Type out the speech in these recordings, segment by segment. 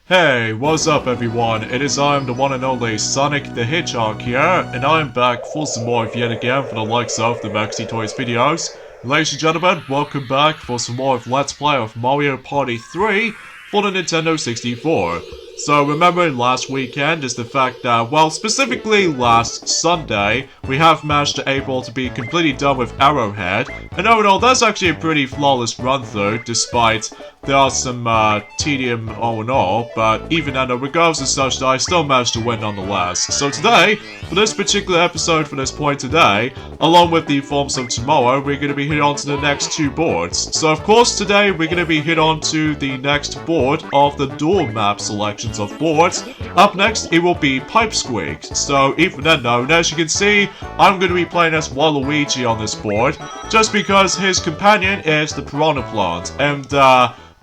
Hey, what's up everyone? It is I am the one and only Sonic the Hedgehog here, and I am back for some more of yet again for the likes of the Maxi Toys videos. Ladies and gentlemen, welcome back for some more of Let's Play of Mario Party 3 for the Nintendo 64. So remembering last weekend is the fact that, well, specifically last Sunday, we have managed to able to be completely done with Arrowhead, and overall that's actually a pretty flawless run through, despite there are some tedium all in all, but even then, regardless of such, I still managed to win nonetheless. So today, for this particular episode, for this point today, along with the forms of tomorrow, we're going to be hit on to the next two boards. So of course today, we're going to be hit on to the next board of the dual map selections of boards. Up next, it will be Pipesqueak. So even then though, and as you can see, I'm going to be playing as Waluigi on this board, just because his companion is the Piranha Plant, and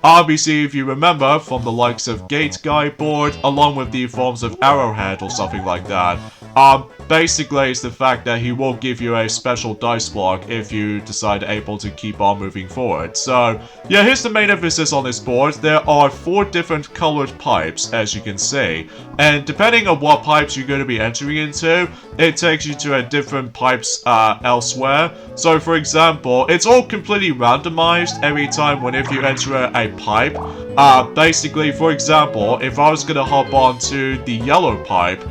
obviously, if you remember from the likes of Gate Guy board, along with the forms of Arrowhead or something like that, basically it's the fact that he will give you a special dice block if you decide able to keep on moving forward. So, yeah, here's the main emphasis on this board. There are 4 different colored pipes, as you can see, and depending on what pipes you're going to be entering into, it takes you to a different pipes elsewhere. So, for example, it's all completely randomized every time whenever you enter a pipe. Basically, for example, if I was gonna hop onto the yellow pipe,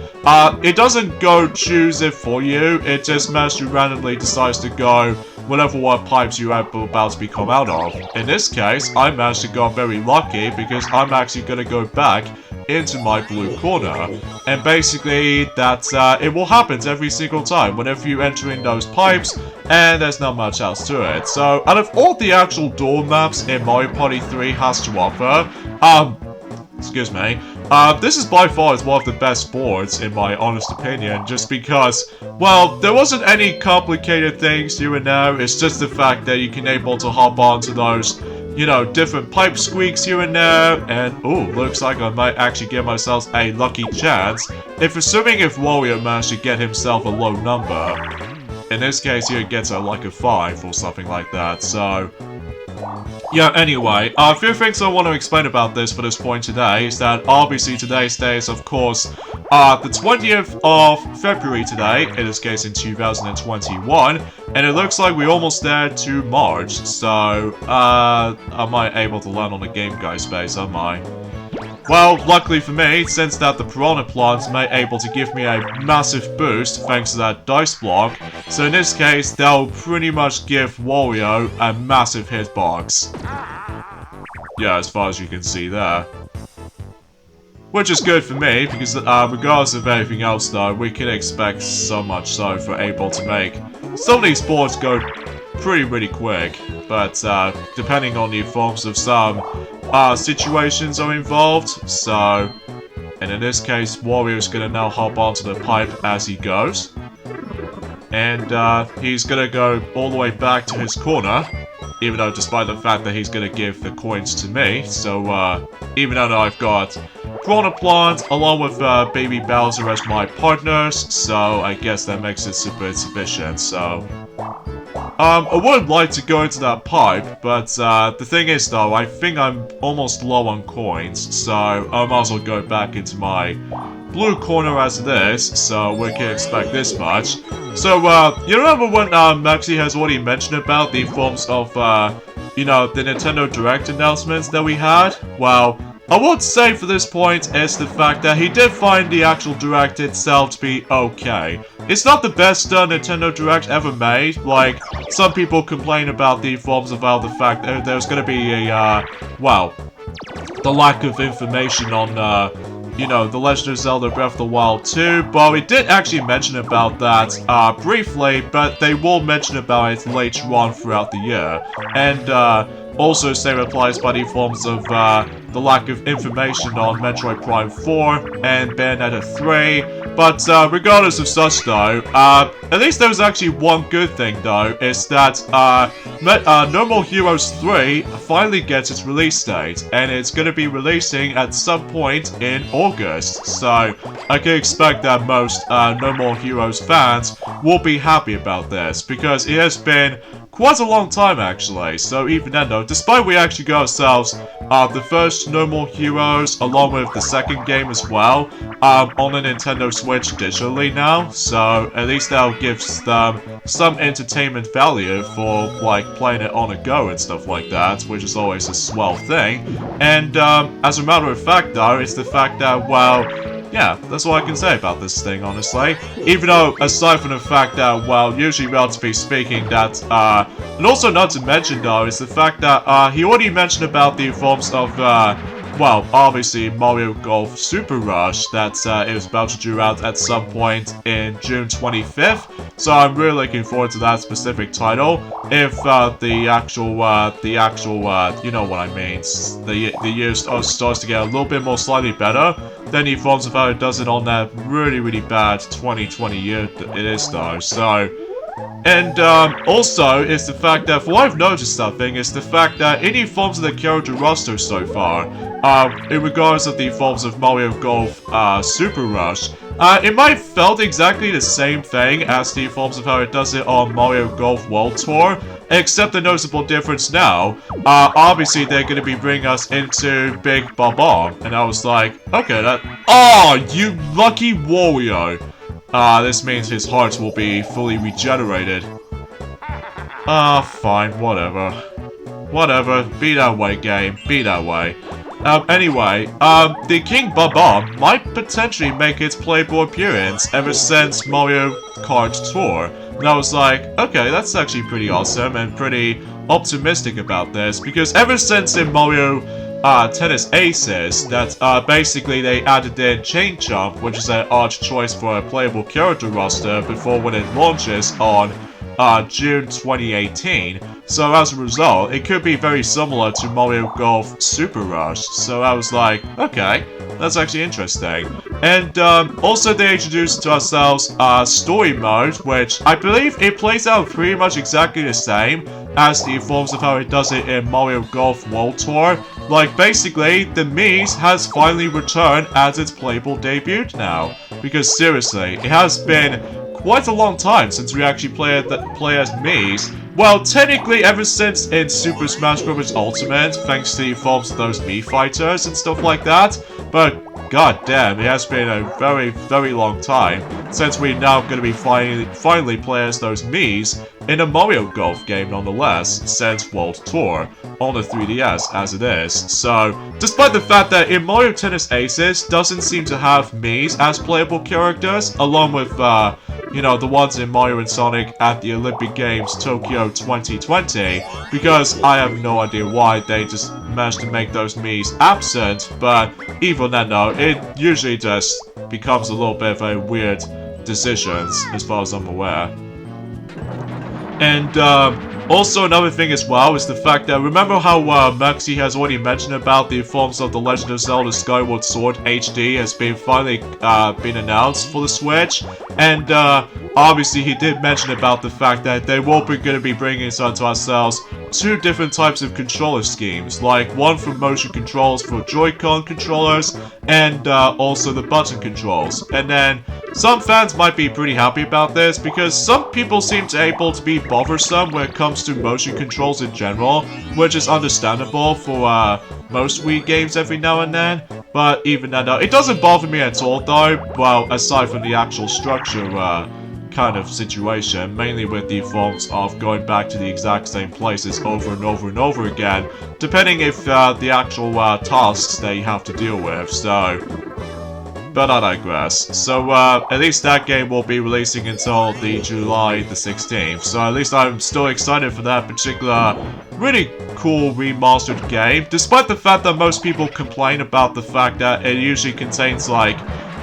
it doesn't go choose it for you, it just randomly decides to go whatever what pipes you are about to be come out of. In this case, I managed to go very lucky because I'm actually gonna go back into my blue corner, and basically that it will happen every single time whenever you enter in those pipes, and there's not much else to it. So out of all the actual door maps in Mario Party 3 has to offer, excuse me, this is by far one of the best boards in my honest opinion, just because, well, there wasn't any complicated things here and there. It's just the fact that you can able to hop onto those, you know, different pipe squeaks here and there, and ooh, looks like I might actually give myself a lucky chance, assuming if Wario managed to get himself a low number. In this case here, it gets like a 5 or something like that, so yeah, anyway, a few things I want to explain about this for this point today is that obviously today's day is, of course, the 20th of February today, in this case in 2021, and it looks like we're almost there to March, so, am I able to land on the Game Guy space, am I? Well, luckily for me, since that the Piranha Plants may able to give me a massive boost thanks to that dice block, so in this case, they'll pretty much give Wario a massive hitbox. Yeah, as far as you can see there. Which is good for me, because regardless of anything else though, we can expect so much so for able to make some of these boards go really quick, but depending on the forms of some situations are involved, so, and in this case, Wario's gonna now hop onto the pipe as he goes, and he's gonna go all the way back to his corner, even though despite the fact that he's gonna give the coins to me, so even though I've got Piranha Plant along with Baby Bowser as my partners, so I guess that makes it super insufficient, so I would like to go into that pipe, but the thing is though, I think I'm almost low on coins, so I might as well go back into my blue corner as it is, so we can expect this much. So, you remember when Maxi has already mentioned about the forms of, you know, the Nintendo Direct announcements that we had? Well, I would say for this point is the fact that he did find the actual Direct itself to be okay. It's not the best Nintendo Direct ever made. Like, some people complain about the forms about the fact that there's gonna be a, well, the lack of information on, you know, The Legend of Zelda Breath of the Wild 2, but we did actually mention about that, briefly, but they will mention about it later on throughout the year. And, also same applies by the forms of, the lack of information on Metroid Prime 4 and Bayonetta 3, but, regardless of such though, at least there was actually one good thing though, is that, No More Heroes 3 finally gets its release date, and it's gonna be releasing at some point in August, so I can expect that most, No More Heroes fans will be happy about this, because it has been quite a long time actually. So even then though, despite we actually got ourselves the first No More Heroes along with the second game as well on the Nintendo Switch digitally now, so at least that gives them some entertainment value for like playing it on a go and stuff like that, which is always a swell thing. And as a matter of fact though, it's the fact that, well, yeah, that's all I can say about this thing, honestly. Even though, aside from the fact that, well, usually relatively speaking, that, and also not to mention, though, is the fact that, he already mentioned about the forms of, well, obviously Mario Golf Super Rush that, it was about to due out at some point in June 25th. So I'm really looking forward to that specific title. If, the actual, you know what I mean, the year starts to get a little bit more slightly better, then he forms of how it does it on that really bad 2020 year it is though, so... And, also, is the fact that, for what I've noticed something, is the fact that any forms of the character roster so far, in regards of the forms of Mario Golf, Super Rush, it might have felt exactly the same thing as the forms of how it does it on Mario Golf World Tour, except the noticeable difference now, obviously they're gonna be bringing us into Big Baba, and I was like, okay, that- Oh, you lucky Wario! This means his heart will be fully regenerated. Fine, whatever. Whatever, be that way, game, be that way. Anyway, the King Baba might potentially make its playable appearance ever since Mario Kart Tour. And I was like, okay, that's actually pretty awesome and pretty optimistic about this, because ever since in Mario Tennis Aces, that basically they added in Chain Jump, which is an odd choice for a playable character roster before when it launches on June 2018. So as a result, it could be very similar to Mario Golf Super Rush. So I was like, okay, that's actually interesting. And also they introduced to ourselves Story Mode, which I believe it plays out pretty much exactly the same as the forms of how it does it in Mario Golf World Tour. Like, basically, the Mii's has finally returned as its playable debut now. Because seriously, it has been quite a long time since we actually play as Mii's. Well, technically ever since in Super Smash Bros. Ultimate, thanks to the forms of those Mii fighters and stuff like that. But god damn, it has been a very long time since we're now going to be finally play as those Mii's in a Mario Golf game nonetheless, since World Tour, on the 3DS as it is. So, despite the fact that in Mario Tennis Aces doesn't seem to have Mii's as playable characters, along with, you know, the ones in Mario and Sonic at the Olympic Games Tokyo 2020, because I have no idea why they just managed to make those Mii's absent, but even then though, it usually just becomes a little bit of a weird decisions, as far as I'm aware. And, also another thing as well is the fact that, remember how Maxi has already mentioned about the forms of The Legend of Zelda Skyward Sword HD has been finally been announced for the Switch, and obviously he did mention about the fact that they will be going to be bringing us onto ourselves two different types of controller schemes, like one for motion controls for Joy-Con controllers, and also the button controls. And then some fans might be pretty happy about this, because some people seem to able to be bothersome when it comes to motion controls in general, which is understandable for most Wii games every now and then. But even then, it doesn't bother me at all though, well, aside from the actual structure kind of situation, mainly with the forms of going back to the exact same places over and over and over again, depending if the actual tasks they have to deal with, so... But I digress. So, at least that game will be releasing until the July the 16th, so at least I'm still excited for that particular really cool remastered game, despite the fact that most people complain about the fact that it usually contains, like,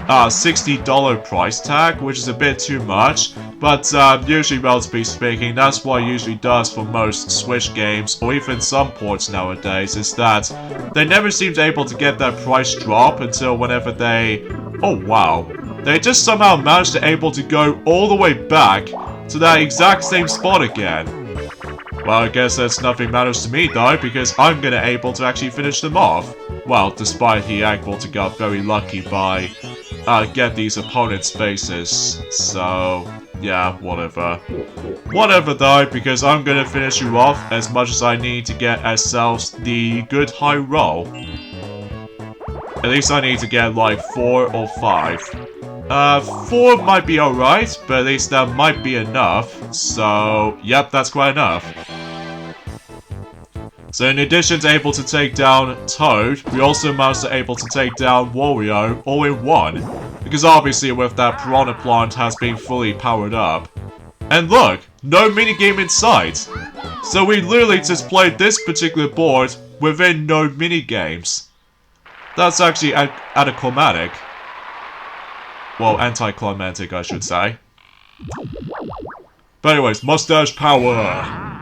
$60 price tag, which is a bit too much, but usually, relatively speaking, that's what it usually does for most Switch games, or even some ports nowadays, is that they never seem to able to get that price drop until whenever they... Oh wow. They just somehow managed to able to go all the way back to that exact same spot again. Well, I guess that's nothing matters to me though, because I'm gonna able to actually finish them off. Well, despite he able to got very lucky by get these opponent spaces, so Yeah, whatever. Whatever though, because I'm gonna finish you off as much as I need to get ourselves the good high roll. At least I need to get like 4 or 5. 4 might be alright, but at least that might be enough. So, yep, that's quite enough. So in addition to able to take down Toad, we also managed to able to take down Wario all in one. Because obviously with that Piranha Plant has been fully powered up. And look, no minigame in sight. So we literally just played this particular board within no minigames. That's actually anticlimactic. Well, anticlimactic I should say. But anyways, mustache power!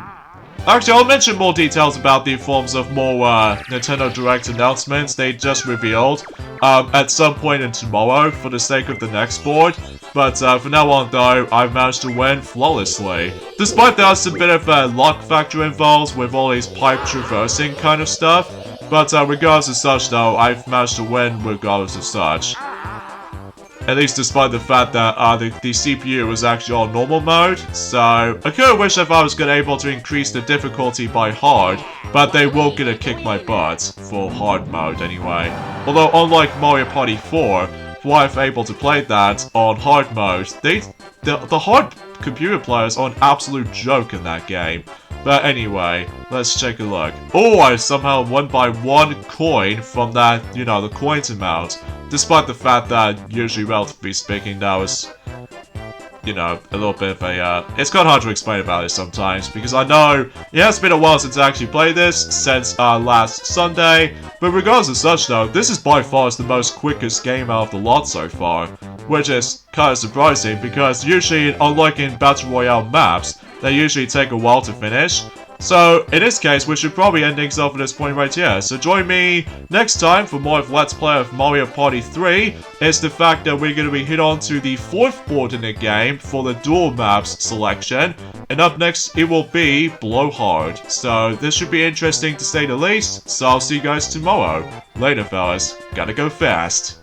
Actually, I'll mention more details about the forms of more Nintendo Direct announcements they just revealed at some point in tomorrow for the sake of the next board. But for now on though, I've managed to win flawlessly. Despite there's a bit of a luck factor involved with all these pipe traversing kind of stuff. But regardless of such though, I've managed to win regardless of such. At least despite the fact that the CPU was actually on normal mode. So, I could've wished if I was able to increase the difficulty by hard, but they will gonna kick my butt for hard mode anyway. Although unlike Mario Party 4, where I've able to play that on hard mode, the hard computer players are an absolute joke in that game. But anyway, let's take a look. Oh, I somehow won by 1 coin from that, you know, the coins amount. Despite the fact that, usually relatively speaking, that was, you know, a little bit of a, it's kind of hard to explain about it sometimes, because I know it has been a while since I actually played this, since last Sunday, but regardless of such though, this is by far the most quickest game out of the lot so far, which is kind of surprising, because usually, unlike in Battle Royale maps, they usually take a while to finish. So, in this case, we should probably end things off at this point right here. So join me next time for more of Let's Play of Mario Party 3. It's the fact that we're going to be hit on to the 4th board in the game for the dual maps selection. And up next, it will be Blowhard. So, this should be interesting to say the least. So I'll see you guys tomorrow. Later, fellas. Gotta go fast.